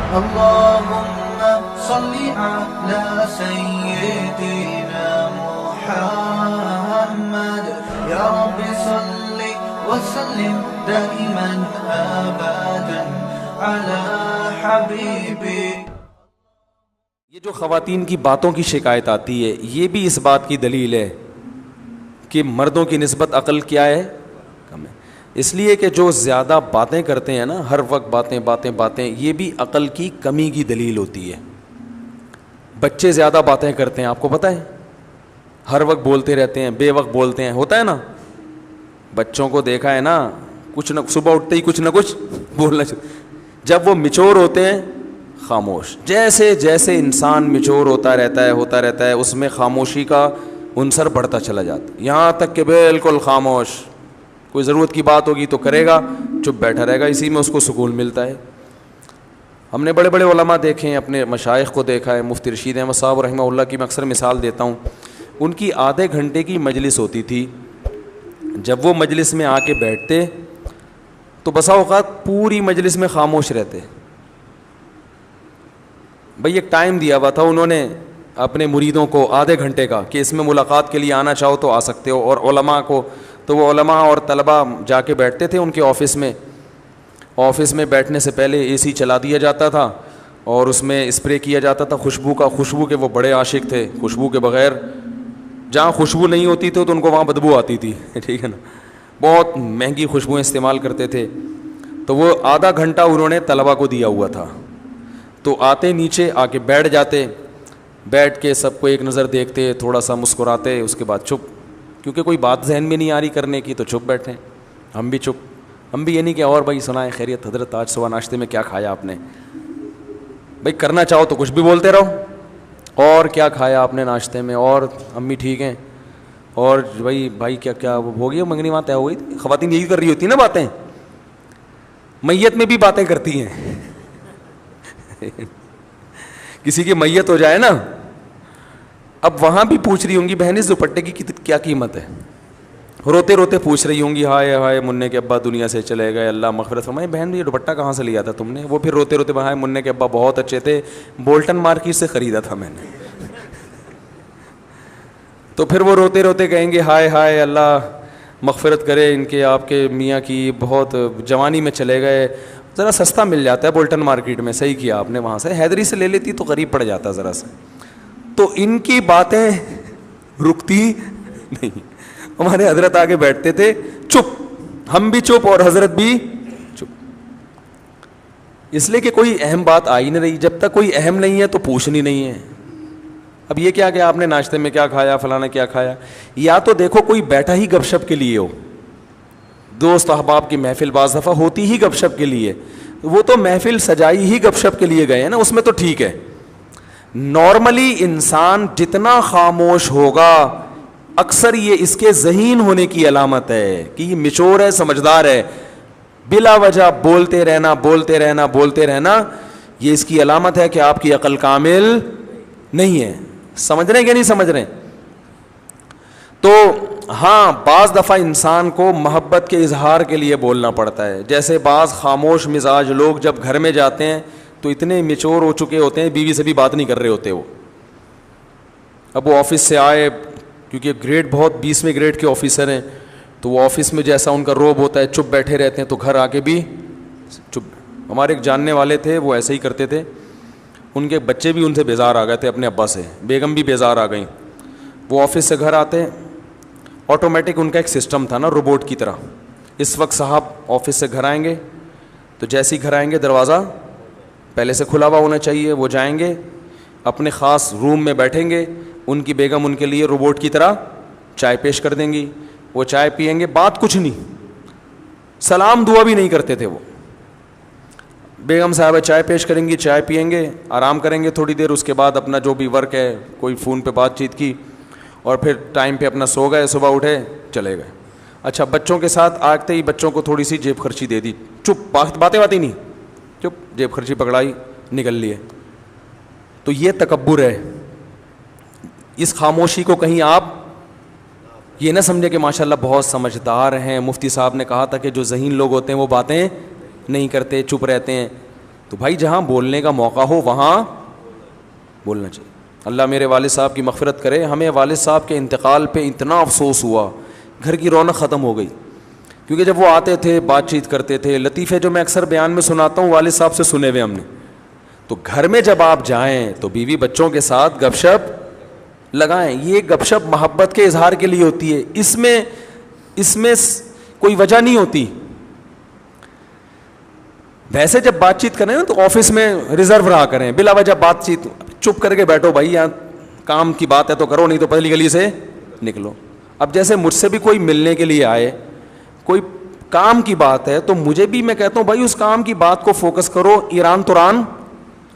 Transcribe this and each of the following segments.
اللهم صل على سيدنا محمد يا رب صل وسلم دائما ابدا على حبيبك. یہ جو خواتین کی باتوں کی شکایت آتی ہے یہ بھی اس بات کی دلیل ہے کہ مردوں کی نسبت عقل کیا ہے؟ کم ہے. اس لیے کہ جو زیادہ باتیں کرتے ہیں نا، ہر وقت باتیں، یہ بھی عقل کی کمی کی دلیل ہوتی ہے. بچے زیادہ باتیں کرتے ہیں، آپ کو پتہ ہے، ہر وقت بولتے رہتے ہیں، بے وقت بولتے ہیں، ہوتا ہے نا. بچوں کو دیکھا ہے نا، کچھ نہ صبح اٹھتے ہی کچھ نہ کچھ بولنا چاہتے. جب وہ میچور ہوتے ہیں خاموش. جیسے جیسے انسان میچور ہوتا رہتا ہے اس میں خاموشی کا عنصر بڑھتا چلا جاتا ہے، یہاں تک کہ بالکل خاموش. کوئی ضرورت کی بات ہوگی تو کرے گا، چپ بیٹھا رہے گا، اسی میں اس کو سکون ملتا ہے. ہم نے بڑے بڑے علماء دیکھے ہیں، اپنے مشائخ کو دیکھا ہے. مفتی رشید احمد صاحب رحمہ اللہ کی میں اکثر مثال دیتا ہوں. ان کی آدھے گھنٹے کی مجلس ہوتی تھی. جب وہ مجلس میں آ کے بیٹھتے تو بسا اوقات پوری مجلس میں خاموش رہتے. بھئی ایک ٹائم دیا ہوا تھا انہوں نے اپنے مریدوں کو آدھے گھنٹے کا کہ اس میں ملاقات کے لیے آنا چاہو تو آ سکتے ہو. اور علماء کو تو وہ علماء اور طلباء جا کے بیٹھتے تھے ان کے آفس میں. آفس میں بیٹھنے سے پہلے اے سی چلا دیا جاتا تھا اور اس میں اسپرے کیا جاتا تھا خوشبو کا. خوشبو کے وہ بڑے عاشق تھے. خوشبو کے بغیر جہاں خوشبو نہیں ہوتی تھی تو ان کو وہاں بدبو آتی تھی. ٹھیک ہے نا. بہت مہنگی خوشبوئیں استعمال کرتے تھے. تو وہ آدھا گھنٹہ انہوں نے طلباء کو دیا ہوا تھا. تو آتے نیچے آ کے بیٹھ جاتے، بیٹھ کے سب کو ایک نظر دیکھتے، تھوڑا سا مسکراتے، اس کے بعد چپ. کیونکہ کوئی بات ذہن میں نہیں آ رہی کرنے کی تو چپ بیٹھیں. ہم بھی چپ. ہم بھی یہ نہیں کہ اور بھائی سنائیں خیریت حضرت آج صبح ناشتے میں کیا کھایا آپ نے. بھائی کرنا چاہو تو کچھ بھی بولتے رہو، اور کیا کھایا آپ نے ناشتے میں، اور امی ٹھیک ہیں، اور بھائی کیا ہو گئی منگنی وہاں طے ہو گئی. خواتین یہی کر رہی ہوتی نا باتیں. میت میں بھی باتیں کرتی ہیں. کسی کی میت ہو جائے نا، اب وہاں بھی پوچھ رہی ہوں گی بہن اس دوپٹے کی کیا قیمت ہے. روتے روتے پوچھ رہی ہوں گی ہائے منع کے ابا دنیا سے چلے گئے، اللہ مغفرت فرمائے. بہن یہ دوپٹہ کہاں سے لیا تھا تم نے؟ وہ پھر روتے روتے ہائے منع کے ابا بہت اچھے تھے، بولٹن مارکیٹ سے خریدا تھا میں نے. تو پھر وہ روتے روتے کہیں گے ہائے اللہ مغفرت کرے ان کے آپ کے میاں کی، بہت جوانی میں چلے گئے. ذرا سستا مل جاتا ہے بولٹن مارکیٹ میں. صحیح کیا آپ نے، وہاں سے حیدری سے لے لیتی تو قریب پڑ جاتا ذرا سا. تو ان کی باتیں رکتی نہیں. ہمارے حضرت آگے بیٹھتے تھے چپ، ہم بھی چپ اور حضرت بھی چپ. اس لیے کہ کوئی اہم بات آ ہی نہیں رہی. جب تک کوئی اہم نہیں ہے تو پوچھنی نہیں ہے. اب یہ کیا کہ آپ نے ناشتے میں کیا کھایا، فلانا کیا کھایا. یا تو دیکھو کوئی بیٹھا ہی گپ شپ کے لیے ہو. دوست احباب کی محفل بعض دفعہ ہوتی ہی گپ شپ کے لیے، وہ تو محفل سجائی ہی گپ شپ کے لیے گئے ہیں نا، اس میں تو ٹھیک ہے. نارملی انسان جتنا خاموش ہوگا اکثر یہ اس کے ذہین ہونے کی علامت ہے کہ یہ میچور ہے، سمجھدار ہے. بلا وجہ بولتے رہنا یہ اس کی علامت ہے کہ آپ کی عقل کامل نہیں ہے. سمجھ رہے ہیں کہ نہیں سمجھ رہے ہیں؟ تو ہاں بعض دفعہ انسان کو محبت کے اظہار کے لیے بولنا پڑتا ہے. جیسے بعض خاموش مزاج لوگ جب گھر میں جاتے ہیں تو اتنے میچور ہو چکے ہوتے ہیں، بیوی سے بھی بات نہیں کر رہے ہوتے. وہ اب وہ آفس سے آئے، کیونکہ گریڈ بہت 20ویں گریڈ کے آفیسر ہیں، تو وہ آفس میں جیسا ان کا روب ہوتا ہے چپ بیٹھے رہتے ہیں، تو گھر آ کے بھی چپ. ہمارے ایک جاننے والے تھے وہ ایسے ہی کرتے تھے. ان کے بچے بھی ان سے بیزار آ گئے تھے اپنے ابا سے، بیگم بھی بیزار آ گئیں. وہ آفس سے گھر آتے، آٹومیٹک ان کا ایک سسٹم تھا نا روبوٹ کی طرح. اس وقت صاحب آفس سے گھر آئیں گے تو جیسے ہی گھر آئیں گے دروازہ پہلے سے کھلا ہوا ہونا چاہیے. وہ جائیں گے اپنے خاص روم میں بیٹھیں گے، ان کی بیگم ان کے لیے روبوٹ کی طرح چائے پیش کر دیں گی. وہ چائے پئیں گے، بات کچھ نہیں، سلام دعا بھی نہیں کرتے تھے. وہ بیگم صاحبہ چائے پیش کریں گی، چائے پئیں گے، آرام کریں گے تھوڑی دیر. اس کے بعد اپنا جو بھی ورک ہے، کوئی فون پہ بات چیت کی، اور پھر ٹائم پہ اپنا سو گئے، صبح اٹھے چلے گئے. اچھا بچوں کے ساتھ آتے ہی بچوں کو تھوڑی سی جیب خرچی دے دی، چپ، باتیں نہیں، چپ، جیب خرچی پکڑائی، نکل لیے. تو یہ تکبر ہے. اس خاموشی کو کہیں آپ یہ نہ سمجھے کہ ماشاءاللہ بہت سمجھدار ہیں. مفتی صاحب نے کہا تھا کہ جو ذہین لوگ ہوتے ہیں وہ باتیں نہیں کرتے، چپ رہتے ہیں. تو بھائی جہاں بولنے کا موقع ہو وہاں بولنا چاہیے. اللہ میرے والد صاحب کی مغفرت کرے, ہمیں والد صاحب کے انتقال پہ اتنا افسوس ہوا, گھر کی رونق ختم ہو گئی. کیونکہ جب وہ آتے تھے بات چیت کرتے تھے, لطیفے جو میں اکثر بیان میں سناتا ہوں والد صاحب سے سنے ہوئے ہم نے, تو گھر میں جب آپ جائیں تو بیوی بچوں کے ساتھ گپ شپ لگائیں. یہ گپ شپ محبت کے اظہار کے لیے ہوتی ہے, اس میں کوئی وجہ نہیں ہوتی. ویسے جب بات چیت کریں نا تو آفس میں ریزرو رہا کریں, بلا وجہ بات چیت چپ کر کے بیٹھو بھائی, یہاں کام کی بات ہے تو کرو, نہیں تو پہلی گلی سے نکلو. اب جیسے مجھ سے بھی کوئی ملنے کے لیے آئے, کوئی کام کی بات ہے, تو مجھے بھی میں کہتا ہوں بھائی اس کام کی بات کو فوکس کرو, ایران توران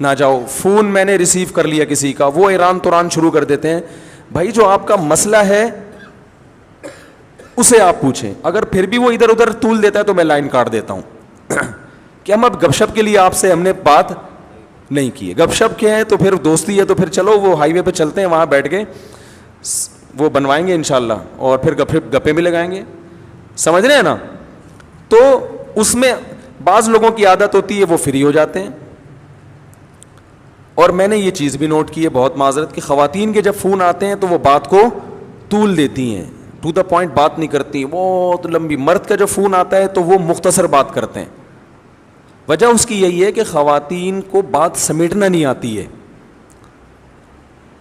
نہ جاؤ. فون میں نے ریسیو کر لیا کسی کا, وہ ایران توران شروع کر دیتے ہیں. بھائی جو آپ کا مسئلہ ہے اسے آپ پوچھیں, اگر پھر بھی وہ ادھر ادھر طول دیتا ہے تو میں لائن کاٹ دیتا ہوں کہ ہم اب گپ شپ کے لیے آپ سے ہم نے بات نہیں کی ہے. گپ شپ کیا ہے تو پھر دوستی ہے, تو پھر چلو وہ ہائی وے پہ چلتے ہیں, وہاں بیٹھ کے وہ بنوائیں گے انشاءاللہ, اور پھر گپیں بھی لگائیں گے. سمجھ رہے ہیں نا؟ تو اس میں بعض لوگوں کی عادت ہوتی ہے وہ فری ہو جاتے ہیں. اور میں نے یہ چیز بھی نوٹ کی ہے, بہت معذرت کہ خواتین کے جب فون آتے ہیں تو وہ بات کو طول دیتی ہیں, ٹو دا پوائنٹ بات نہیں کرتی, بہت لمبی. مرد کا جب فون آتا ہے تو وہ مختصر بات کرتے ہیں. وجہ اس کی یہی ہے کہ خواتین کو بات سمیٹنا نہیں آتی ہے,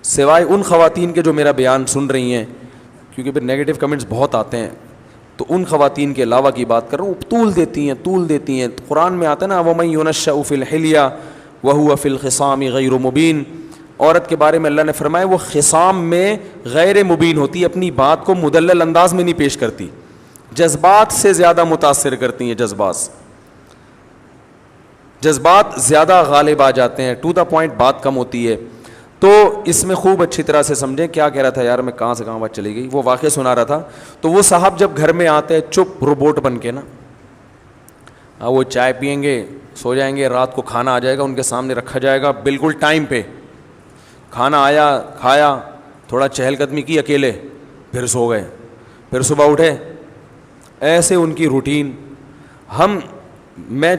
سوائے ان خواتین کے جو میرا بیان سن رہی ہیں, کیونکہ پھر نیگیٹو کمنٹس بہت آتے ہیں, تو ان خواتین کے علاوہ کی بات کر رہا ہوں, طول دیتی ہیں. قرآن میں آتا ہے نا وَمَن يُنَشَّأُ فِي الْحِلْيَةِ وَهُوَ فِي الْخِصَامِ غَيْرُ مُبِينٍ. عورت کے بارے میں اللہ نے فرمایا وہ خصام میں غیر مبین ہوتی, اپنی بات کو مدلل انداز میں نہیں پیش کرتی, جذبات سے زیادہ متاثر کرتی ہیں, جذبات زیادہ غالب آ جاتے ہیں, ٹو دا پوائنٹ بات کم ہوتی ہے. تو اس میں خوب اچھی طرح سے سمجھیں. کیا کہہ رہا تھا یار میں, کہاں سے کہاں بات چلی گئی, وہ واقعہ سنا رہا تھا. تو وہ صاحب جب گھر میں آتے ہیں چپ روبوٹ بن کے نا, وہ چائے پئیں گے, سو جائیں گے, رات کو کھانا آ جائے گا ان کے سامنے رکھا جائے گا بالکل ٹائم پہ, کھانا آیا کھایا, تھوڑا چہل قدمی کی اکیلے, پھر سو گئے, پھر صبح اٹھے. ایسے ان کی روٹین. میں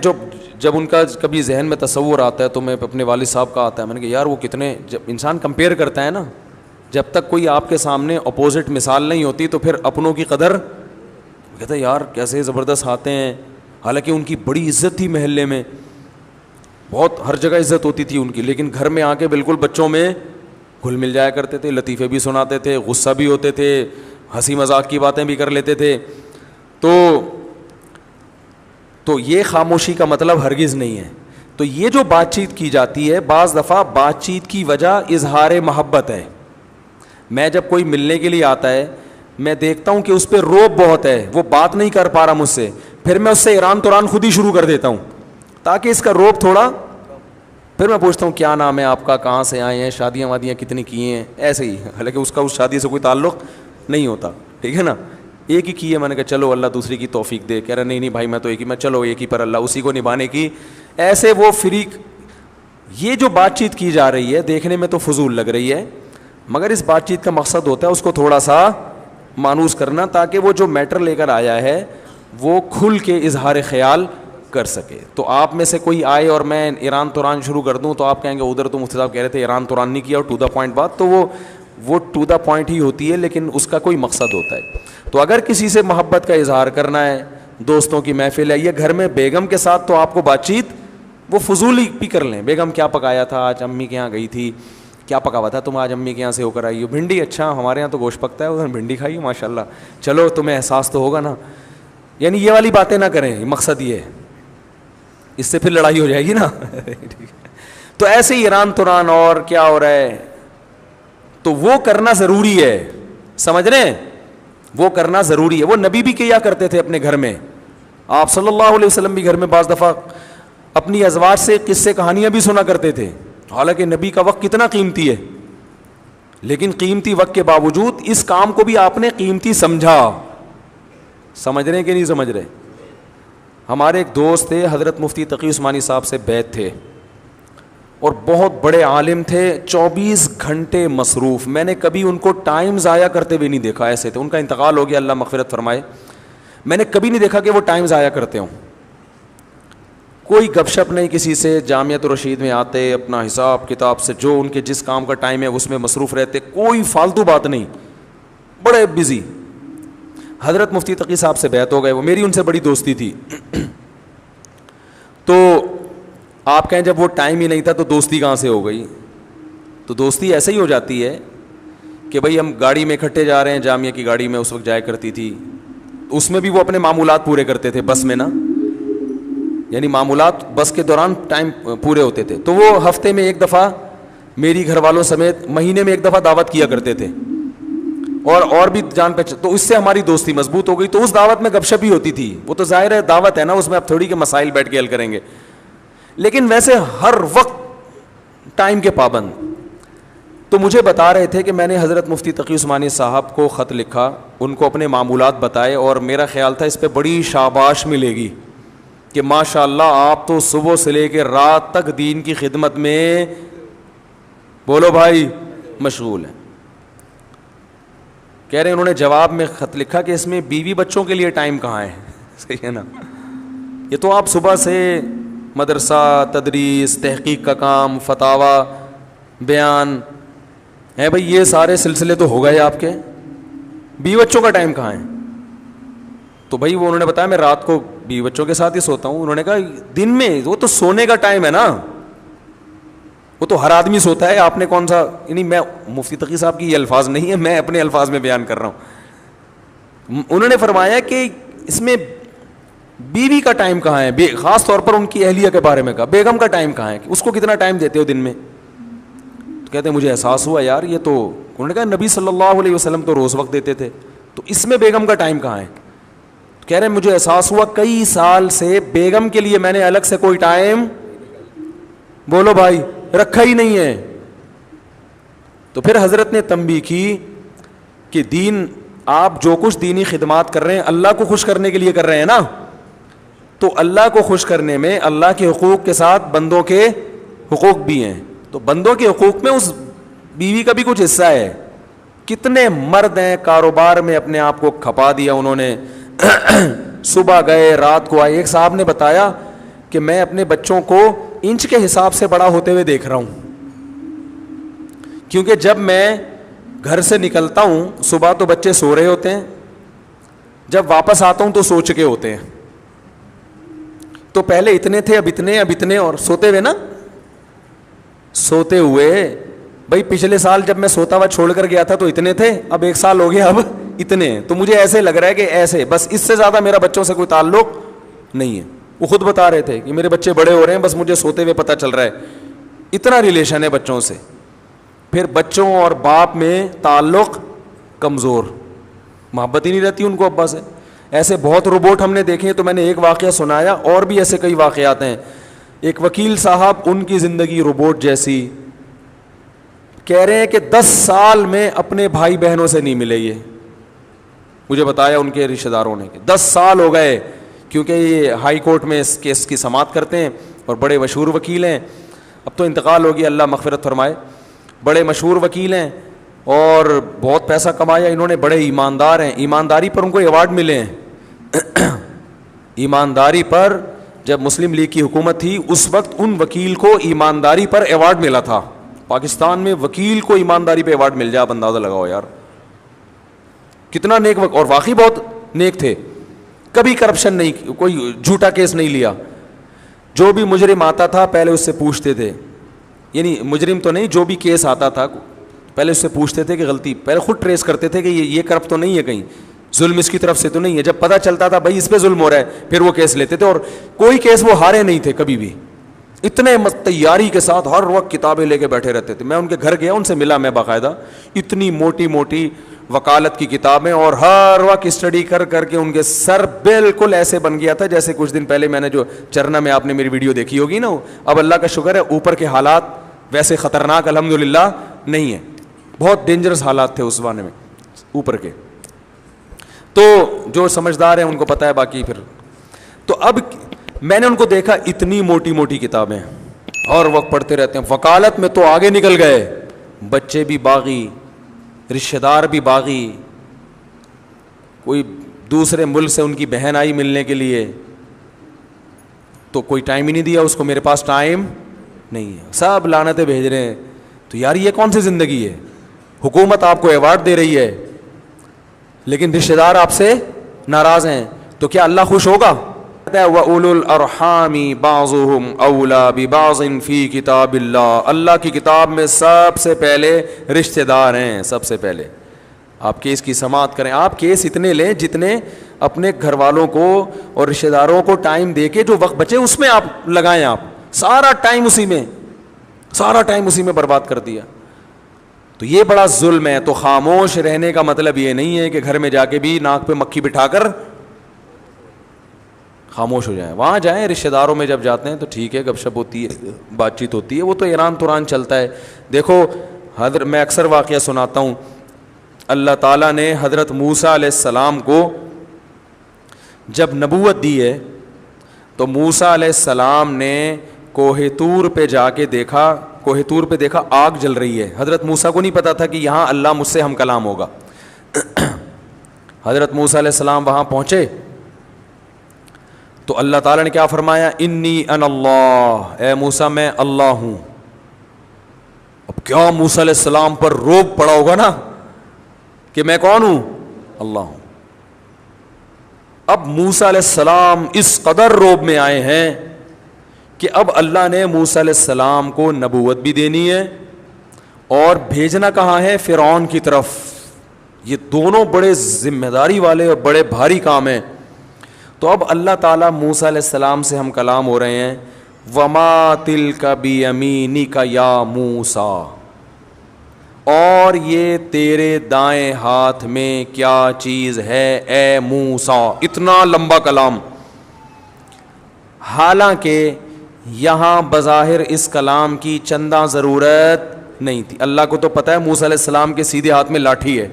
جب ان کا کبھی ذہن میں تصور آتا ہے تو میں اپنے والد صاحب کا آتا ہے, میں نے کہا یار وہ کتنے, جب انسان کمپیئر کرتا ہے نا, جب تک کوئی آپ کے سامنے اپوزٹ مثال نہیں ہوتی تو پھر اپنوں کی قدر کہتا ہے یار کیسے زبردست آتے ہیں. حالانکہ ان کی بڑی عزت تھی محلے میں, بہت ہر جگہ عزت ہوتی تھی ان کی, لیکن گھر میں آ کے بالکل بچوں میں گھل مل جایا کرتے تھے, لطیفے بھی سناتے تھے, غصہ بھی ہوتے تھے, ہنسی مذاق کی باتیں بھی کر لیتے تھے. تو یہ خاموشی کا مطلب ہرگز نہیں ہے. تو یہ جو بات چیت کی جاتی ہے بعض دفعہ بات چیت کی وجہ اظہار محبت ہے. میں جب کوئی ملنے کے لیے آتا ہے میں دیکھتا ہوں کہ اس پہ روب بہت ہے, وہ بات نہیں کر پا رہا مجھ سے, پھر میں اس سے ایران توران خود ہی شروع کر دیتا ہوں تاکہ اس کا روب تھوڑا. پھر میں پوچھتا ہوں کیا نام ہے آپ کا, کہاں سے آئے ہیں, شادیاں وادیاں کتنی کی ہیں, ایسے ہی, حالانکہ اس کا اس شادی سے کوئی تعلق نہیں ہوتا, ٹھیک ہے نا, ایک ہی کی ہے. میں نے کہا چلو اللہ دوسری کی توفیق دے. کہہ رہا نہیں بھائی میں تو ایک ہی, میں چلو ایک ہی پر اللہ اسی کو نبھانے کی. ایسے وہ فریق. یہ جو بات چیت کی جا رہی ہے دیکھنے میں تو فضول لگ رہی ہے, مگر اس بات چیت کا مقصد ہوتا ہے اس کو تھوڑا سا مانوس کرنا, تاکہ وہ جو میٹر لے کر آیا ہے وہ کھل کے اظہار خیال کر سکے. تو آپ میں سے کوئی آئے اور میں ایران توران شروع کر دوں تو آپ کہیں گے ادھر تو مفتی صاحب کہہ رہے تھے ایران توران نہیں کیا اور ٹو دا پوائنٹ بات, تو وہ ٹو دا پوائنٹ ہی ہوتی ہے, لیکن اس کا کوئی مقصد ہوتا ہے. تو اگر کسی سے محبت کا اظہار کرنا ہے, دوستوں کی محفل ہے, یہ گھر میں بیگم کے ساتھ, تو آپ کو بات چیت وہ فضولی بھی کر لیں. بیگم کیا پکایا تھا آج, امی کے یہاں گئی تھی, کیا پکا ہوا تھا تم آج امی کے یہاں سے ہو کر آئی ہو, بھنڈی, اچھا ہمارے یہاں تو گوشت پکتا ہے, ادھر بھنڈی کھائی ہو ماشاء اللہ, چلو تمہیں احساس تو ہوگا نا. یعنی یہ والی باتیں نہ کریں, مقصد یہ ہے, اس سے پھر لڑائی ہو جائے گی نا. تو ایسے ہی ایران توران اور کیا ہو رہا ہے, تو وہ کرنا ضروری ہے, سمجھ رہے ہیں, وہ کرنا ضروری ہے. وہ نبی بھی کیا کرتے تھے اپنے گھر میں, آپ صلی اللہ علیہ وسلم بھی گھر میں بعض دفعہ اپنی ازواج سے قصے کہانیاں بھی سنا کرتے تھے. حالانکہ نبی کا وقت کتنا قیمتی ہے, لیکن قیمتی وقت کے باوجود اس کام کو بھی آپ نے قیمتی سمجھا. سمجھ رہے ہیں کہ نہیں سمجھ رہے؟ ہمارے ایک دوست تھے حضرت مفتی تقی عثمانی صاحب سے بیعت تھے, اور بہت بڑے عالم تھے, 24 گھنٹے مصروف. میں نے کبھی ان کو ٹائم ضائع کرتے ہوئے نہیں دیکھا. ایسے تھے, ان کا انتقال ہو گیا اللہ مغفرت فرمائے, میں نے کبھی نہیں دیکھا کہ وہ ٹائم ضائع کرتے ہوں. کوئی گپ شپ نہیں کسی سے, جامعۃ الرشید میں آتے, اپنا حساب کتاب سے جو ان کے جس کام کا ٹائم ہے اس میں مصروف رہتے, کوئی فالتو بات نہیں, بڑے بزی. حضرت مفتی تقی صاحب سے بیعت ہو گئے, وہ میری ان سے بڑی دوستی تھی. تو آپ کہیں جب وہ ٹائم ہی نہیں تھا تو دوستی کہاں سے ہو گئی؟ تو دوستی ایسے ہی ہو جاتی ہے کہ بھائی ہم گاڑی میں اکٹھے جا رہے ہیں, جامعہ کی گاڑی میں اس وقت جایا کرتی تھی, اس میں بھی وہ اپنے معمولات پورے کرتے تھے بس میں نا, یعنی معمولات بس کے دوران ٹائم پورے ہوتے تھے. تو وہ ہفتے میں ایک دفعہ میری گھر والوں سمیت مہینے میں ایک دفعہ دعوت کیا کرتے تھے, اور بھی جان پہچان, تو اس سے ہماری دوستی مضبوط ہو گئی. تو اس دعوت میں گپ شپ ہی ہوتی تھی, وہ تو ظاہر ہے دعوت ہے نا, اس میں اب تھوڑی کے مسائل بیٹھ کے حل کریں گے, لیکن ویسے ہر وقت ٹائم کے پابند. تو مجھے بتا رہے تھے کہ میں نے حضرت مفتی تقی عثمانی صاحب کو خط لکھا, ان کو اپنے معمولات بتائے, اور میرا خیال تھا اس پہ بڑی شاباش ملے گی کہ ماشاء اللہ آپ تو صبح سے لے کے رات تک دین کی خدمت میں, بولو بھائی, مشغول ہیں. کہہ رہے ہیں انہوں نے جواب میں خط لکھا کہ اس میں بیوی بچوں کے لیے ٹائم کہاں ہے؟ صحیح ہے نا, یہ تو آپ صبح سے مدرسہ, تدریس, تحقیق کا کام, فتاوی, بیان ہے بھائی, یہ سارے سلسلے تو ہو گئے آپ کے, بیوی بچوں کا ٹائم کہاں ہے؟ تو بھائی وہ انہوں نے بتایا میں رات کو بیوی بچوں کے ساتھ ہی سوتا ہوں. انہوں نے کہا دن میں وہ تو سونے کا ٹائم ہے نا, وہ تو ہر آدمی سوتا ہے, آپ نے کون سا, یعنی میں مفتی تقی صاحب کی یہ الفاظ نہیں ہے, میں اپنے الفاظ میں بیان کر رہا ہوں. انہوں نے فرمایا کہ اس میں بیوی کا ٹائم کہاں ہے, خاص طور پر ان کی اہلیہ کے بارے میں کہا, بیگم کا ٹائم کہاں ہے, اس کو کتنا ٹائم دیتے ہو دن میں؟ تو کہتے ہیں مجھے احساس ہوا یار یہ تو, انہوں نے کہا نبی صلی اللہ علیہ وسلم تو روز وقت دیتے تھے, تو اس میں بیگم کا ٹائم کہاں ہے؟ کہہ رہے ہیں مجھے احساس ہوا کئی سال سے بیگم کے لیے میں نے الگ سے کوئی ٹائم, بولو بھائی, رکھا ہی نہیں ہے. تو پھر حضرت نے تنبیہ کی کہ دین, آپ جو کچھ دینی خدمات کر رہے ہیں اللہ کو خوش کرنے کے لیے کر رہے ہیں نا, تو اللہ کو خوش کرنے میں اللہ کے حقوق کے ساتھ بندوں کے حقوق بھی ہیں. تو بندوں کے حقوق میں اس بیوی کا بھی کچھ حصہ ہے. کتنے مرد ہیں کاروبار میں اپنے آپ کو کھپا دیا انہوں نے, صبح گئے رات کو آئے. ایک صاحب نے بتایا کہ میں اپنے بچوں کو انچ کے حساب سے بڑا ہوتے ہوئے دیکھ رہا ہوں, کیونکہ جب میں گھر سے نکلتا ہوں صبح تو بچے سو رہے ہوتے ہیں, جب واپس آتا ہوں تو سو چکے ہوتے ہیں. تو پہلے اتنے تھے, اب اتنے, اور سوتے ہوئے نا, سوتے ہوئے بھائی پچھلے سال جب میں سوتا ہوا چھوڑ کر گیا تھا تو اتنے تھے, اب ایک سال ہو گیا اب اتنے. تو مجھے ایسے لگ رہا ہے کہ ایسے بس, اس سے زیادہ میرا بچوں سے کوئی تعلق نہیں ہے. وہ خود بتا رہے تھے کہ میرے بچے بڑے ہو رہے ہیں, بس مجھے سوتے ہوئے پتہ چل رہا ہے, اتنا ریلیشن ہے بچوں سے. پھر بچوں اور باپ میں تعلق کمزور, محبت ہی نہیں رہتی ان کو ابا سے. ایسے بہت روبوٹ ہم نے دیکھے ہیں. تو میں نے ایک واقعہ سنایا, اور بھی ایسے کئی واقعات ہیں. ایک وکیل صاحب, ان کی زندگی روبوٹ جیسی, کہہ رہے ہیں کہ 10 سال میں اپنے بھائی بہنوں سے نہیں ملے. یہ مجھے بتایا ان کے رشتہ داروں نے کہ 10 سال ہو گئے, کیونکہ یہ ہائی کورٹ میں اس کیس کی سماعت کرتے ہیں اور بڑے مشہور وکیل ہیں. اب تو انتقال ہو گیا, اللہ مغفرت فرمائے. بڑے مشہور وکیل ہیں اور بہت پیسہ کمایا انہوں نے, بڑے ایماندار ہیں. ایمانداری پر ان کو ایوارڈ ملے ہیں. ایمانداری پر, جب مسلم لیگ کی حکومت تھی اس وقت ان وکیل کو ایمانداری پر ایوارڈ ملا تھا. پاکستان میں وکیل کو ایمانداری پہ ایوارڈ مل جائے, آپ اندازہ لگاؤ یار کتنا نیک, اور واقعی بہت نیک تھے. کبھی کرپشن نہیں, کوئی جھوٹا کیس نہیں لیا. جو بھی مجرم آتا تھا پہلے اس سے پوچھتے تھے, یعنی مجرم تو نہیں, جو بھی کیس آتا تھا پہلے اس سے پوچھتے تھے کہ غلطی, پہلے خود ٹریس کرتے تھے کہ یہ کرپٹ تو نہیں ہے, کہیں ظلم اس کی طرف سے تو نہیں ہے. جب پتہ چلتا تھا بھائی اس پہ ظلم ہو رہا ہے, پھر وہ کیس لیتے تھے, اور کوئی کیس وہ ہارے نہیں تھے کبھی بھی. اتنے تیاری کے ساتھ ہر وقت کتابیں لے کے بیٹھے رہتے تھے. میں ان کے گھر گیا, ان سے ملا میں باقاعدہ, اتنی موٹی موٹی وکالت کی کتابیں, اور ہر وقت اسٹڈی کر کر کے ان کے سر بالکل ایسے بن گیا تھا جیسے کچھ دن پہلے میں نے جو چرنا میں آپ نے میری ویڈیو دیکھی ہوگی نا. اب اللہ کا شکر ہے اوپر کے حالات ویسے خطرناک الحمدللہ نہیں ہیں, بہت ڈینجرس حالات تھے اس زمانے میں اوپر کے. تو جو سمجھدار ہیں ان کو پتہ ہے, باقی پھر تو اب میں نے ان کو دیکھا اتنی موٹی موٹی کتابیں اور وقت پڑھتے رہتے ہیں. وکالت میں تو آگے نکل گئے, بچے بھی باغی, رشتہ دار بھی باغی, کوئی دوسرے ملک سے ان کی بہن آئی ملنے کے لیے, تو کوئی ٹائم ہی نہیں دیا اس کو, میرے پاس ٹائم نہیں ہے, سب لعنتیں بھیج رہے ہیں. تو یار یہ کون سی زندگی ہے؟ حکومت آپ کو ایوارڈ دے رہی ہے لیکن رشتہ دار آپ سے ناراض ہیں, تو کیا اللہ خوش ہوگا؟ وَأُولُو الْأَرْحَامِ بَعْضُهُمْ أَوْلَى بِبَعْضٍ فِي كِتَابِ اللَّهِ, اللہ کی کتاب میں سب سے پہلے رشتہ دار ہیں. سب سے پہلے آپ کیس کی سماعت کریں, آپ کیس اتنے لیں جتنے اپنے گھر والوں کو اور رشتہ داروں کو ٹائم دے کے جو وقت بچے اس میں آپ لگائیں. آپ سارا ٹائم اسی میں برباد کر دیا, تو یہ بڑا ظلم ہے. تو خاموش رہنے کا مطلب یہ نہیں ہے کہ گھر میں جا کے بھی ناک پہ مکھی بٹھا کر خاموش ہو جائیں. وہاں جائیں, رشتہ داروں میں جب جاتے ہیں تو ٹھیک ہے, گپ شپ ہوتی ہے, بات چیت ہوتی ہے, وہ تو ایران توران چلتا ہے. دیکھو میں اکثر واقعہ سناتا ہوں, اللہ تعالیٰ نے حضرت موسیٰ علیہ السلام کو جب نبوت دی ہے تو موسیٰ علیہ السلام نے کوہ طور پہ جا کے دیکھا, کوہ طور پہ دیکھا آگ جل رہی ہے. حضرت موسیٰ کو نہیں پتا تھا کہ یہاں اللہ مجھ سے ہم کلام ہوگا. حضرت موسیٰ علیہ السلام وہاں پہنچے تو اللہ تعالیٰ نے کیا فرمایا, انی انا اللہ, اے موسیٰ میں اللہ ہوں. اب کیا موسیٰ علیہ السلام پر روب پڑا ہوگا نا کہ میں کون ہوں؟ اللہ ہوں. اب موسیٰ علیہ السلام اس قدر روب میں آئے ہیں کہ اب اللہ نے موسیٰ علیہ السلام کو نبوت بھی دینی ہے اور بھیجنا کہاں ہے؟ فرعون کی طرف. یہ دونوں بڑے ذمہ داری والے اور بڑے بھاری کام ہیں. تو اب اللہ تعالیٰ موسیٰ علیہ السلام سے ہم کلام ہو رہے ہیں, وما تلک بیمینک یا موسیٰ, اور یہ تیرے دائیں ہاتھ میں کیا چیز ہے اے موسیٰ. اتنا لمبا کلام, حالانکہ یہاں بظاہر اس کلام کی چندہ ضرورت نہیں تھی. اللہ کو تو پتہ ہے موسیٰ علیہ السلام کے سیدھے ہاتھ میں لاٹھی ہے.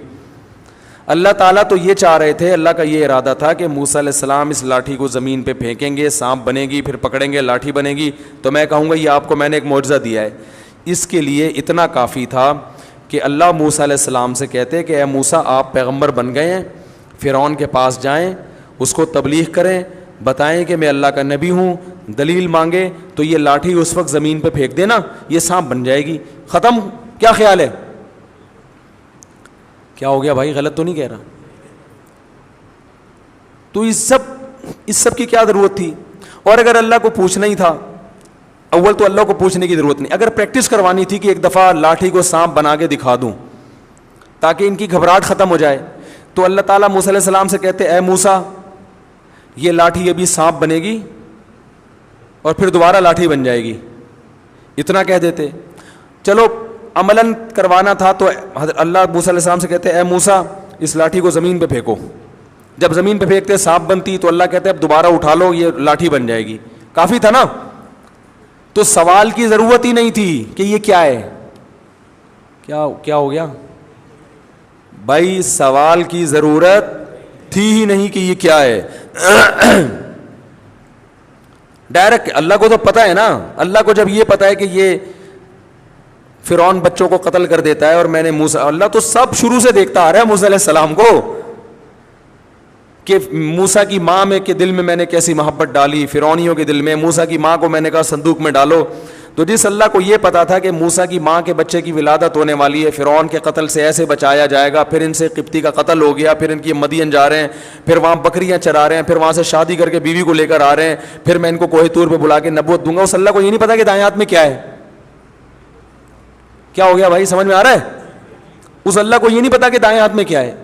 اللہ تعالیٰ تو یہ چاہ رہے تھے, اللہ کا یہ ارادہ تھا کہ موسیٰ علیہ السلام اس لاٹھی کو زمین پہ پھینکیں گے, سانپ بنے گی, پھر پکڑیں گے, لاٹھی بنے گی, تو میں کہوں گا یہ آپ کو میں نے ایک معجزہ دیا ہے. اس کے لیے اتنا کافی تھا کہ اللہ موسیٰ علیہ السلام سے کہتے کہ اے موسیٰ آپ پیغمبر بن گئے ہیں, فرعون کے پاس جائیں, اس کو تبلیغ کریں, بتائیں کہ میں اللہ کا نبی ہوں, دلیل مانگے تو یہ لاٹھی اس وقت زمین پہ پھینک دینا, یہ سانپ بن جائے گی, ختم. کیا خیال ہے؟ کیا ہو گیا بھائی, غلط تو نہیں کہہ رہا؟ تو اس سب کی کیا ضرورت تھی؟ اور اگر اللہ کو پوچھنا ہی تھا, اول تو اللہ کو پوچھنے کی ضرورت نہیں, اگر پریکٹس کروانی تھی کہ ایک دفعہ لاٹھی کو سانپ بنا کے دکھا دوں تاکہ ان کی گھبراہٹ ختم ہو جائے, تو اللہ تعالیٰ موسیٰ علیہ السلام سے کہتے اے موسیٰ یہ لاٹھی ابھی سانپ بنے گی اور پھر دوبارہ لاٹھی بن جائے گی, اتنا کہہ دیتے. چلو عملاً کروانا تھا تو اللہ موسیٰ علیہ السلام سے کہتے اے موسیٰ اس لاٹھی کو زمین پہ پھینکو. جب زمین پہ پھینکتے سانپ بنتی تو اللہ کہتے اب دوبارہ اٹھا لو, یہ لاٹھی بن جائے گی. کافی تھا نا. تو سوال کی ضرورت ہی نہیں تھی کہ یہ کیا ہے. کیا ہو گیا بھائی؟ سوال کی ضرورت تھی ہی نہیں کہ یہ کیا ہے. ڈائریکٹ اللہ کو تو پتہ ہے نا. اللہ کو جب یہ پتہ ہے کہ یہ فرعون بچوں کو قتل کر دیتا ہے اور میں نے موسیٰ, اللہ تو سب شروع سے دیکھتا آ رہا ہے موسیٰ علیہ السلام کو کہ موسیٰ کی ماں میں کے دل میں میں نے کیسی محبت ڈالی, فرعونیوں کے دل میں. موسیٰ کی ماں کو میں نے کہا صندوق میں ڈالو. تو جس اللہ کو یہ پتا تھا کہ موسیٰ کی ماں کے بچے کی ولادت ہونے والی ہے, فرعون کے قتل سے ایسے بچایا جائے گا, پھر ان سے قبطی کا قتل ہو گیا, پھر ان کی مدین جا رہے ہیں, پھر وہاں بکریاں چرا رہے ہیں, پھر وہاں سے شادی کر کے بیوی کو لے کر آ رہے ہیں, پھر میں ان کو کوہ طور پہ بلا کے نبوت دوں گا. اس اللہ کو یہ نہیں پتا کہ دائیں ہاتھ میں کیا ہے. کیا ہو گیا بھائی, سمجھ میں آ رہا ہے؟ اس اللہ کو یہ نہیں پتا کہ دائیں ہاتھ میں کیا ہے.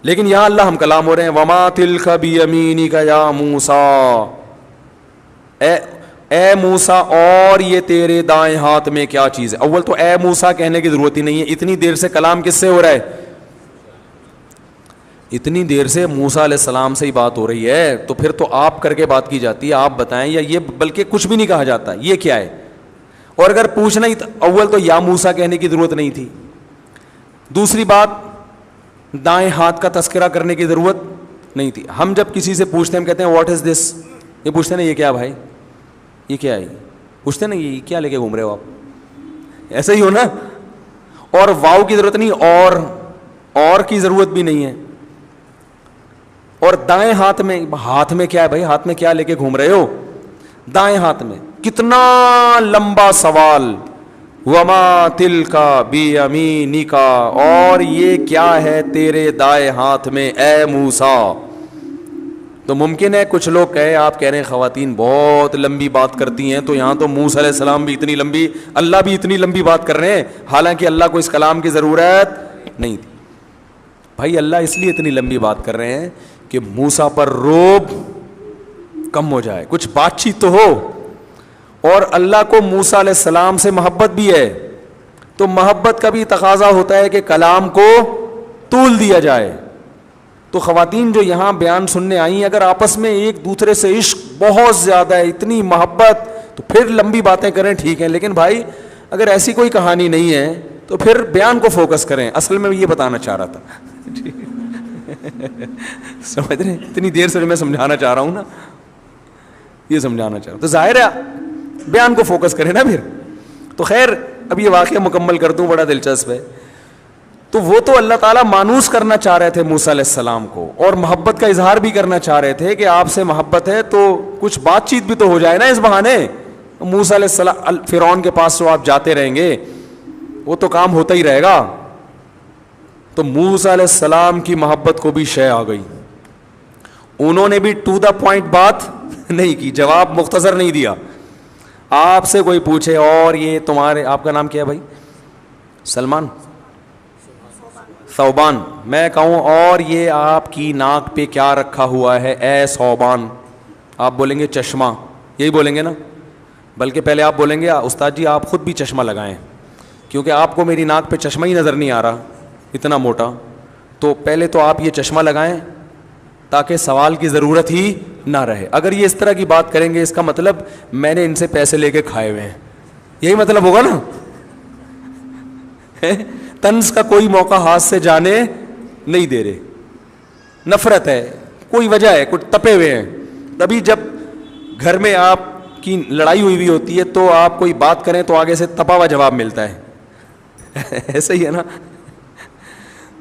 لیکن یہاں اللہ ہم کلام ہو رہے ہیں, وما تلک بیمینک یا موسیٰ, اے موسیٰ اور یہ تیرے دائیں ہاتھ میں کیا چیز ہے. اول تو اے موسیٰ کہنے کی ضرورت ہی نہیں ہے. اتنی دیر سے کلام کس سے ہو رہا ہے؟ اتنی دیر سے موسیٰ علیہ السلام سے ہی بات ہو رہی ہے, تو پھر تو آپ کر کے بات کی جاتی ہے, آپ بتائیں, یا یہ بلکہ کچھ بھی نہیں کہا جاتا یہ کیا ہے. اور اگر پوچھنا ہی اول تو یا موسیٰ کہنے کی ضرورت نہیں تھی. دوسری بات, دائیں ہاتھ کا تذکرہ کرنے کی ضرورت نہیں تھی. ہم جب کسی سے پوچھتے ہیں ہم کہتے ہیں واٹ از دس, یہ پوچھتے ہیں نا یہ کیا بھائی, یہ کیا ہے, پوچھتے ہیں نا یہ کیا لے کے گھوم رہے ہو آپ, ایسا ہی ہو نا. اور واو کی ضرورت نہیں, اور کی ضرورت بھی نہیں ہے. اور دائیں ہاتھ میں کیا ہے بھائی, ہاتھ میں کیا لے کے گھوم رہے ہو, دائیں ہاتھ میں. کتنا لمبا سوال. وما تلکا بیمینک, اور یہ کیا ہے تیرے دائیں ہاتھ میں اے موسیٰ. تو ممکن ہے کچھ لوگ کہے, آپ کہہ رہے ہیں خواتین بہت لمبی بات کرتی ہیں, تو یہاں تو موسیٰ علیہ السلام بھی اتنی لمبی, اللہ بھی اتنی لمبی بات کر رہے ہیں, حالانکہ اللہ کو اس کلام کی ضرورت نہیں تھی. بھائی اللہ اس لیے اتنی لمبی بات کر رہے ہیں کہ موسیٰ پر روب کم ہو جائے, کچھ بات چیت تو ہو. اور اللہ کو موسیٰ علیہ السلام سے محبت بھی ہے, تو محبت کا بھی تقاضا ہوتا ہے کہ کلام کو طول دیا جائے. تو خواتین جو یہاں بیان سننے آئی ہیں, اگر آپس میں ایک دوسرے سے عشق بہت زیادہ ہے, اتنی محبت, تو پھر لمبی باتیں کریں ٹھیک ہے, لیکن بھائی اگر ایسی کوئی کہانی نہیں ہے تو پھر بیان کو فوکس کریں. اصل میں یہ بتانا چاہ رہا تھا سمجھ رہے ہیں, اتنی دیر سے میں سمجھانا چاہ رہا ہوں نا, یہ سمجھانا چاہ رہا ہوں, تو ظاہر ہے بیان کو فوکس کریں نا پھر. تو خیر اب یہ واقعہ مکمل کر دوں, بڑا دلچسپ ہے. تو وہ تو اللہ تعالیٰ مانوس کرنا چاہ رہے تھے موسیٰ علیہ السلام کو, اور محبت کا اظہار بھی کرنا چاہ رہے تھے کہ آپ سے محبت ہے تو کچھ بات چیت بھی تو ہو جائے نا اس بہانے. موسیٰ علیہ السلام فرعون کے پاس تو آپ جاتے رہیں گے, وہ تو کام ہوتا ہی رہے گا. تو موسیٰ علیہ السلام کی محبت کو بھی شے آ گئی, انہوں نے بھی ٹو دا پوائنٹ بات نہیں کی, جواب مختصر نہیں دیا. آپ سے کوئی پوچھے اور یہ تمہارے, آپ کا نام کیا ہے بھائی؟ سلمان, ثوبان. میں کہوں اور یہ آپ کی ناک پہ کیا رکھا ہوا ہے اے ثوبان, آپ بولیں گے چشمہ, یہی بولیں گے نا. بلکہ پہلے آپ بولیں گے استاد جی آپ خود بھی چشمہ لگائیں, کیونکہ آپ کو میری ناک پہ چشمہ ہی نظر نہیں آ رہا اتنا موٹا. تو پہلے تو آپ یہ چشمہ لگائیں تاکہ سوال کی ضرورت ہی نہ رہے. اگر یہ اس طرح کی بات کریں گے اس کا مطلب میں نے ان سے پیسے لے کے کھائے ہوئے ہیں, یہی مطلب ہوگا نا. طنز کا کوئی موقع ہاتھ سے جانے نہیں دے رہے, نفرت ہے, کوئی وجہ ہے, کچھ تپے ہوئے ہیں. تبھی جب گھر میں آپ کی لڑائی ہوئی ہوتی ہے تو آپ کوئی بات کریں تو آگے سے تپا ہوا جواب ملتا ہے. ایسا ہی ہے نا.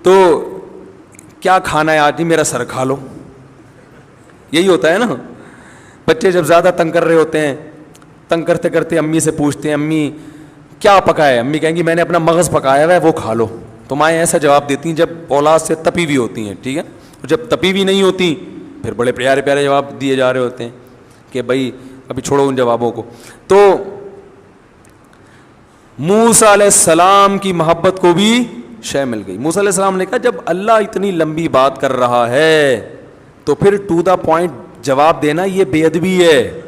تو کیا کھانا ہے آج؟ جی میرا سر کھا لو, یہی ہوتا ہے نا. بچے جب زیادہ تنگ کر رہے ہوتے ہیں, تنگ کرتے کرتے امی سے پوچھتے ہیں امی کیا پکایا ہے, امی کہیں گی میں نے اپنا مغز پکایا ہوا ہے وہ کھا لو. تو مائیں ایسا جواب دیتی ہیں جب اولاد سے تپی ہوئی ہوتی ہیں, ٹھیک ہے. جب تپی ہوئی نہیں ہوتی پھر بڑے پیارے پیارے جواب دیے جا رہے ہوتے ہیں کہ بھائی ابھی چھوڑو ان جوابوں کو. تو موسیٰ علیہ السلام کی محبت کو بھی شے مل گئی. موسیٰ علیہ السلام نے کہا جب اللہ اتنی لمبی بات کر رہا ہے تو پھر ٹو دا پوائنٹ جواب دینا یہ بے ادبی ہے.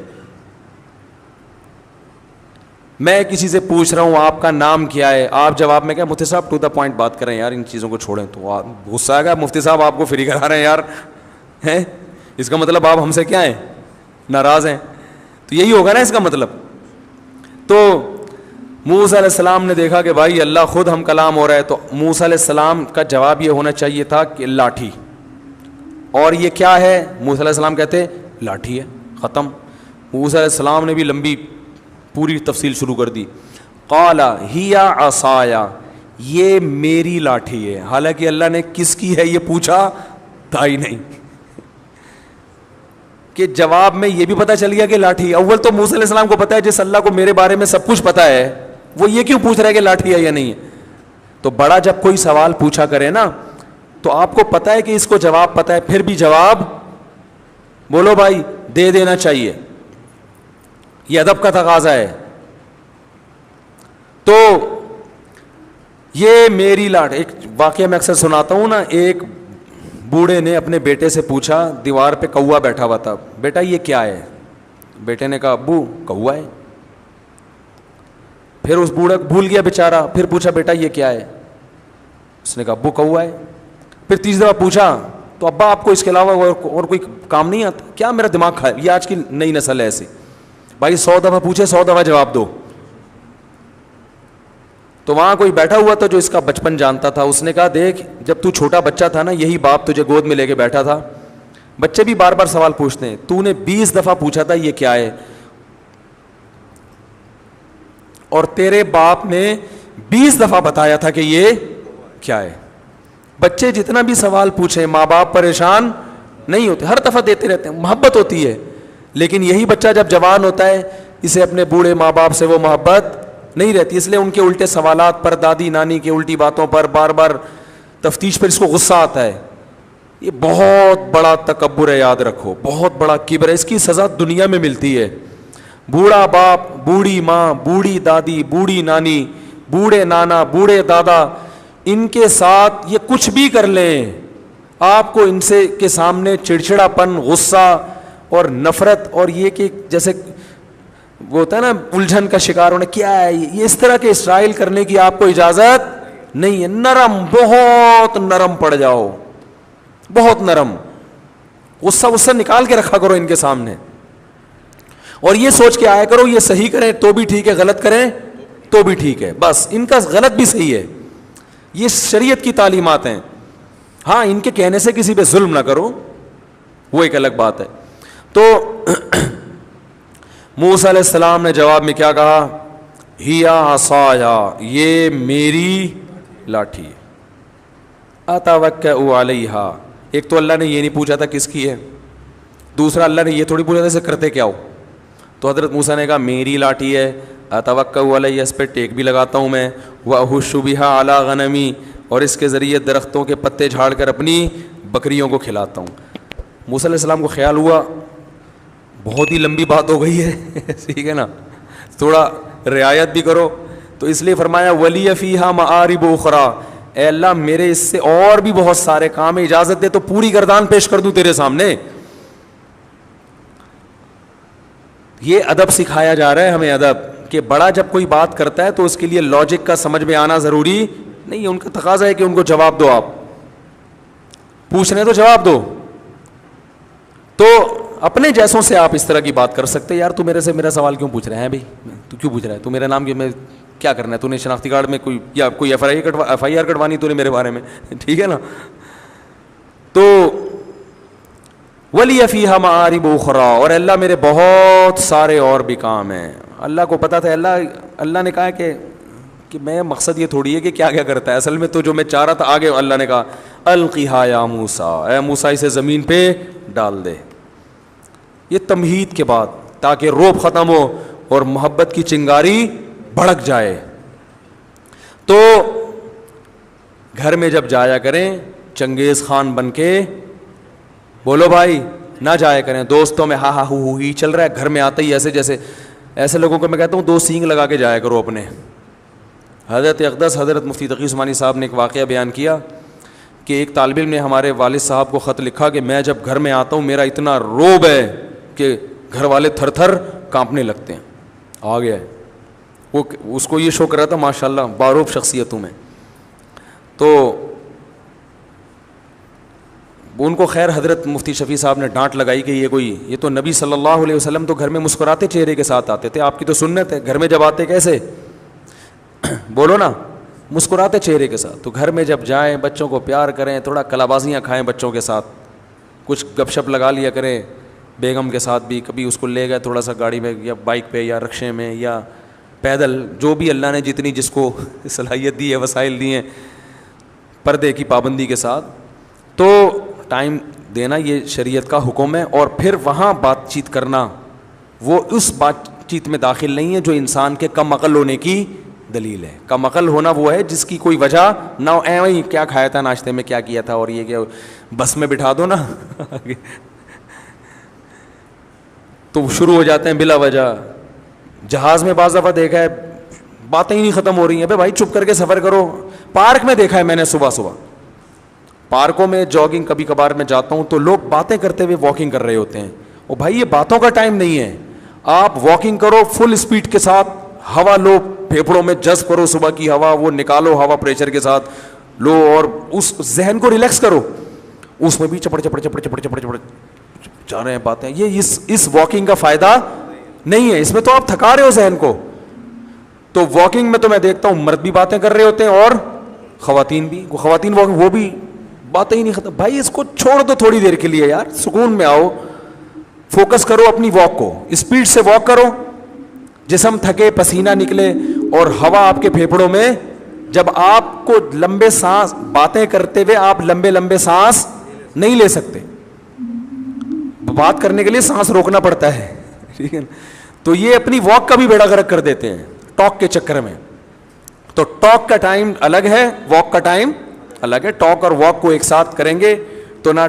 میں کسی سے پوچھ رہا ہوں آپ کا نام کیا ہے, آپ جواب میں کیا مفتی صاحب ٹو دا پوائنٹ بات کریں یار, ان چیزوں کو چھوڑیں. تو غصہ آئے گا مفتی صاحب آپ کو فری کرا رہے ہیں یار, ہیں اس کا مطلب آپ ہم سے کیا ہیں, ناراض ہیں. تو یہی ہوگا نا اس کا مطلب. تو موسیٰ علیہ السلام نے دیکھا کہ بھائی اللہ خود ہم کلام ہو رہا ہے, تو موسیٰ علیہ السلام کا جواب یہ ہونا چاہیے تھا کہ لاٹھی. اور یہ کیا ہے؟ موسیٰ علیہ السلام کہتے ہیں لاٹھی ہے, ختم. موسیٰ علیہ السلام نے بھی لمبی پوری تفصیل شروع کر دی. قال ہی عصایا, یہ میری لاٹھی ہے. حالانکہ اللہ نے کس کی ہے یہ پوچھا تھا ہی نہیں, کہ جواب میں یہ بھی پتہ چل گیا کہ لاٹھی. اول تو موسیٰ علیہ السلام کو پتہ ہے جس اللہ کو میرے بارے میں سب کچھ پتہ ہے وہ یہ کیوں پوچھ رہا ہے کہ لاٹھی ہے یا نہیں ہے. تو بڑا جب کوئی سوال پوچھا کرے نا تو آپ کو پتہ ہے کہ اس کو جواب پتہ ہے, پھر بھی جواب بولو بھائی دے دینا چاہیے, یہ ادب کا تقاضا ہے. تو یہ میری لاٹھی. ایک واقعہ میں اکثر سناتا ہوں نا, ایک بوڑھے نے اپنے بیٹے سے پوچھا, دیوار پہ کوا بیٹھا ہوا تھا, بیٹا یہ کیا ہے؟ بیٹے نے کہا ابو کوا ہے. پھر اس بوڑھا بھول گیا بیچارہ, پھر پوچھا بیٹا یہ کیا ہے؟ اس نے کہا ابو کوا ہے. پھر تیسری دفعہ پوچھا تو ابا آپ کو اس کے علاوہ اور کوئی کام نہیں آتا کیا؟ میرا دماغ کھائے. یہ آج کی نئی نسل ہے ایسی, بھائی 100 دفعہ پوچھے 100 دفعہ جواب دو. تو وہاں کوئی بیٹھا ہوا تھا جو اس کا بچپن جانتا تھا, اس نے کہا دیکھ جب تو چھوٹا بچہ تھا نا یہی باپ تجھے گود میں لے کے بیٹھا تھا, بچے بھی بار بار سوال پوچھتے ہیں, تو نے 20 دفعہ پوچھا تھا یہ کیا ہے, اور تیرے باپ نے 20 دفعہ بتایا تھا کہ یہ کیا ہے. بچے جتنا بھی سوال پوچھیں ماں باپ پریشان نہیں ہوتے, ہر دفعہ دیتے رہتے ہیں, محبت ہوتی ہے. لیکن یہی بچہ جب جوان ہوتا ہے اسے اپنے بوڑھے ماں باپ سے وہ محبت نہیں رہتی, اس لیے ان کے الٹے سوالات پر, دادی نانی کی الٹی باتوں پر بار بار تفتیش پر اس کو غصہ آتا ہے. یہ بہت بڑا تکبر ہے, یاد رکھو, بہت بڑا کبر ہے. اس کی سزا دنیا میں ملتی ہے. بوڑھا باپ, بوڑھی ماں, بوڑھی دادی, بوڑھی نانی, بوڑھے نانا, بوڑھے دادا, ان کے ساتھ یہ کچھ بھی کر لیں, آپ کو ان سے کے سامنے چڑچڑا پن, غصہ اور نفرت, اور یہ کہ جیسے وہ ہوتا ہے نا الجھن کا شکار ہونا, کیا ہے یہ, اس طرح کے اسرائیل کرنے کی آپ کو اجازت نہیں ہے. نرم, بہت نرم پڑ جاؤ, بہت نرم, غصہ نکال کے رکھا کرو ان کے سامنے, اور یہ سوچ کے آیا کرو یہ صحیح کریں تو بھی ٹھیک ہے, غلط کریں تو بھی ٹھیک ہے, بس ان کا غلط بھی صحیح ہے. یہ شریعت کی تعلیمات ہیں. ہاں ان کے کہنے سے کسی پہ ظلم نہ کرو, وہ ایک الگ بات ہے. تو موسیٰ علیہ السلام نے جواب میں کیا کہا؟ ہیا عصایا, یہ میری لاٹھی ہے, اتوکئ علیہا. ایک تو اللہ نے یہ نہیں پوچھا تھا کس کی ہے, دوسرا اللہ نے یہ تھوڑی پوچھا تھا اسے کرتے کیا ہو. تو حضرت موسیٰ نے کہا میری لاٹھی ہے, اتوکئ علیہ, اس پہ ٹیک بھی لگاتا ہوں میں, واہش بہا علی غنمی, اور اس کے ذریعے درختوں کے پتے جھاڑ کر اپنی بکریوں کو کھلاتا ہوں. موسیٰ علیہ السلام کو خیال ہوا بہت ہی لمبی بات ہو گئی ہے, ٹھیک ہے نا, تھوڑا رعایت بھی کرو. تو اس لیے فرمایا ولی فیہا معارب اخری, اے اللہ میرے اس سے اور بھی بہت سارے کام ہیں, اجازت دے تو پوری گردان پیش کر دوں تیرے سامنے. یہ ادب سکھایا جا رہا ہے ہمیں, ادب, کہ بڑا جب کوئی بات کرتا ہے تو اس کے لیے لاجک کا سمجھ میں آنا ضروری نہیں. ان کا تقاضا ہے کہ ان کو جواب دو, آپ پوچھ رہے تو جواب دو. تو اپنے جیسوں سے آپ اس طرح کی بات کر سکتے, یار تو میرے سے میرا سوال کیوں پوچھ رہے ہیں بھائی, تو کیوں پوچھ رہا ہے, تو میرا نام کیا کرنا ہے, تو نے شناختی کارڈ میں کوئی یا کوئی ایف آئی آر کٹوانی تو نے میرے بارے میں, ٹھیک ہے نا. تو ولی فیہا معارب اخری, اور اللہ میرے بہت سارے اور بھی کام ہیں. اللہ کو پتا تھا, اللہ نے کہا کہ میں مقصد یہ تھوڑی ہے کہ کیا کیا کرتا ہے, اصل میں تو جو میں چاہ رہا تھا آگے, اللہ نے کہا القیہا یا موسیٰ, اے موسیٰ اسے زمین پہ ڈال دے. یہ تمہید کے بعد, تاکہ روب ختم ہو اور محبت کی چنگاری بھڑک جائے. تو گھر میں جب جایا کریں چنگیز خان بن کے, بولو بھائی, نہ جایا کریں دوستوں میں ہا ہا ہو ہی چل رہا ہے, گھر میں آتے ہی ایسے لوگوں کو میں کہتا ہوں 2 سینگ لگا کے جایا کرو اپنے. حضرت اقدس حضرت مفتی تقی عثمانی صاحب نے ایک واقعہ بیان کیا کہ ایک طالب علم نے ہمارے والد صاحب کو خط لکھا کہ میں جب گھر میں آتا ہوں میرا اتنا روب ہے کہ گھر والے تھر تھر کانپنے لگتے ہیں. آ گیا ہے وہ, اس کو یہ شوق رہا تھا ماشاء اللہ باروب شخصیتوں میں. تو ان کو خیر حضرت مفتی شفیع صاحب نے ڈانٹ لگائی کہ یہ تو نبی صلی اللہ علیہ وسلم تو گھر میں مسکراتے چہرے کے ساتھ آتے تھے, آپ کی تو سنت ہے گھر میں جب آتے کیسے, بولو نا, مسکراتے چہرے کے ساتھ. تو گھر میں جب جائیں بچوں کو پیار کریں, تھوڑا کلابازیاں کھائیں بچوں کے ساتھ, کچھ گپ شپ لگا لیا کریں بیگم کے ساتھ بھی, کبھی اس کو لے گئے تھوڑا سا گاڑی میں یا بائک پہ یا رکشے میں یا پیدل, جو بھی اللہ نے جتنی جس کو صلاحیت دی ہے, وسائل دی ہیں, پردے کی پابندی کے ساتھ. تو ٹائم دینا یہ شریعت کا حکم ہے. اور پھر وہاں بات چیت کرنا وہ اس بات چیت میں داخل نہیں ہے جو انسان کے کم عقل ہونے کی دلیل ہے. کم عقل ہونا وہ ہے جس کی کوئی وجہ نہ ہو, وہی کیا کھایا تھا ناشتے میں, کیا کیا تھا, اور یہ کیا, بس میں بٹھا دو نا تو شروع ہو جاتے ہیں بلا وجہ. جہاز میں بعض دفعہ دیکھا ہے باتیں ہی نہیں ختم ہو رہی ہیں, بھائی چپ کر کے سفر کرو. پارک میں دیکھا ہے میں نے, صبح پارکوں میں جاگنگ کبھی کبھار میں جاتا ہوں تو لوگ باتیں کرتے ہوئے واکنگ کر رہے ہوتے ہیں. اور بھائی یہ باتوں کا ٹائم نہیں ہے, آپ واکنگ کرو فل اسپیڈ کے ساتھ, ہوا لو, پھیپھڑوں میں جذب کرو صبح کی ہوا, وہ نکالو ہوا پریشر کے ساتھ لو, اور اس ذہن کو ریلیکس کرو. اس میں بھی چپڑ جا رہے ہیں باتیں, یہ اس واکنگ کا فائدہ نہیں ہے, اس میں تو آپ تھکا رہے ہو ذہن کو. تو واکنگ میں تو میں دیکھتا ہوں مرد بھی باتیں کر رہے ہوتے ہیں اور خواتین بھی. خواتین واکنگ وہ بھی باتیں ہی نہیں ختم. بھائی اس کو چھوڑ دو تھوڑی دیر کے لیے یار, سکون میں آؤ, فوکس کرو اپنی واک کو, اسپیڈ سے واک کرو, جسم تھکے, پسینہ نکلے, اور ہوا آپ کے پھیپھڑوں میں. جب آپ کو لمبے سانس, باتیں کرتے ہوئے آپ لمبے سانس نہیں لے سکتے, بات کرنے کے لیے سانس روکنا پڑتا ہے, ٹھیک ہے. تو یہ اپنی واک کا بھی بیڑا غرق کر دیتے ہیں ٹاک کے چکر میں. تو ٹاک کا ٹائم الگ ہے, واک کا ٹائم الگ ہے. ٹاک اور واک کو ایک ساتھ کریں گے تو نہ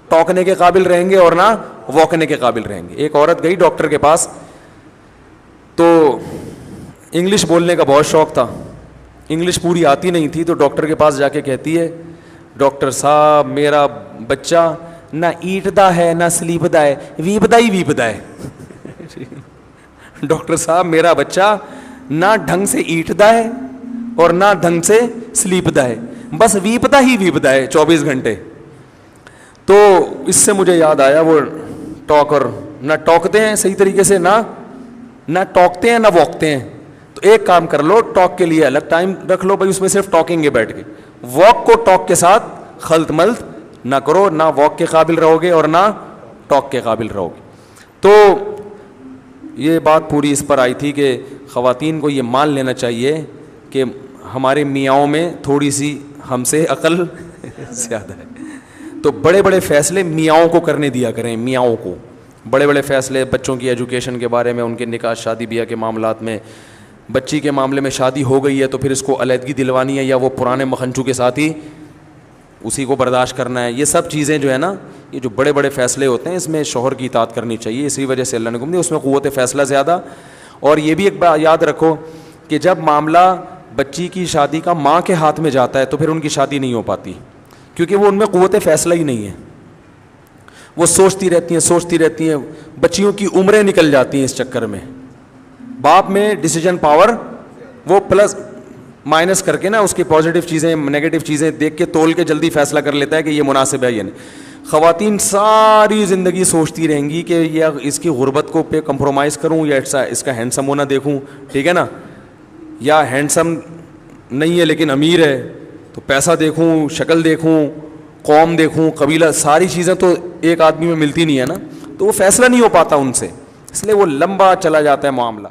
ٹاکنے کے قابل رہیں گے اور نہ واکنے کے قابل رہیں گے. ایک عورت گئی ڈاکٹر کے پاس, تو انگلش بولنے کا بہت شوق تھا, انگلش پوری آتی نہیں تھی, تو ڈاکٹر کے پاس جا کے کہتی ہے, ڈاکٹر صاحب میرا بچہ نہ ایٹدا ہے نہ سلیپدا ہے, ویپدا ہی ویپدا ہے. ڈاکٹر صاحب میرا بچہ نہ ڈھنگ سے ایٹدا ہے اور نہ ڈھنگ سے سلیپدا ہے, بس ویپدا ہی ویپدا ہے 24 گھنٹے. تو اس سے مجھے یاد آیا وہ ٹاکر نہ ٹاکتے ہیں صحیح طریقے سے, نہ ٹاکتے ہیں نہ واکتے ہیں. تو ایک کام کر لو, ٹاک کے لیے الگ ٹائم رکھ لو بھائی, اس میں صرف ٹاکیں گے بیٹھ کے. واک کو ٹاک کے ساتھ خلط ملط نہ کرو, نہ واک کے قابل رہو گے اور نہ ٹاک کے قابل رہو گے. تو یہ بات پوری اس پر آئی تھی کہ خواتین کو یہ مان لینا چاہیے کہ ہمارے میاؤں میں تھوڑی سی ہم سے عقل زیادہ ہے. تو بڑے بڑے فیصلے میاؤں کو کرنے دیا کریں, میاؤں کو بڑے بڑے فیصلے بچوں کی ایجوکیشن کے بارے میں, ان کے نکاح شادی بیاہ کے معاملات میں. بچی کے معاملے میں شادی ہو گئی ہے تو پھر اس کو علیحدگی دلوانی ہے یا وہ پرانے مکھنچو کے ساتھ ہی اسی کو برداشت کرنا ہے. یہ سب چیزیں جو ہے نا, یہ جو بڑے بڑے فیصلے ہوتے ہیں اس میں شوہر کی اطاعت کرنی چاہیے. اسی وجہ سے اللہ نے حکم دیا, اس میں قوت فیصلہ زیادہ. اور یہ بھی ایک بات یاد رکھو کہ جب معاملہ بچی کی شادی کا ماں کے ہاتھ میں جاتا ہے تو پھر ان کی شادی نہیں ہو پاتی, کیونکہ وہ ان میں قوت فیصلہ ہی نہیں ہے. وہ سوچتی رہتی ہیں, بچیوں کی عمریں نکل جاتی ہیں اس چکر میں. باپ میں ڈیسیجن پاور وہ پلس مائنس کر کے نا, اس کی پازیٹیو چیزیں نیگیٹو چیزیں دیکھ کے تول کے جلدی فیصلہ کر لیتا ہے کہ یہ مناسب ہے یا نہیں. خواتین ساری زندگی سوچتی رہیں گی کہ یہ اس کی غربت کو پہ کمپرومائز کروں یا اس کا ہینڈسم ہونا دیکھوں, ٹھیک ہے نا, یا ہینڈسم نہیں ہے لیکن امیر ہے تو پیسہ دیکھوں, شکل دیکھوں, قوم دیکھوں, قبیلہ, ساری چیزیں تو ایک آدمی میں ملتی نہیں ہے نا, تو وہ فیصلہ نہیں ہو پاتا ان سے, اس لیے وہ لمبا چلا جاتا ہے معاملہ.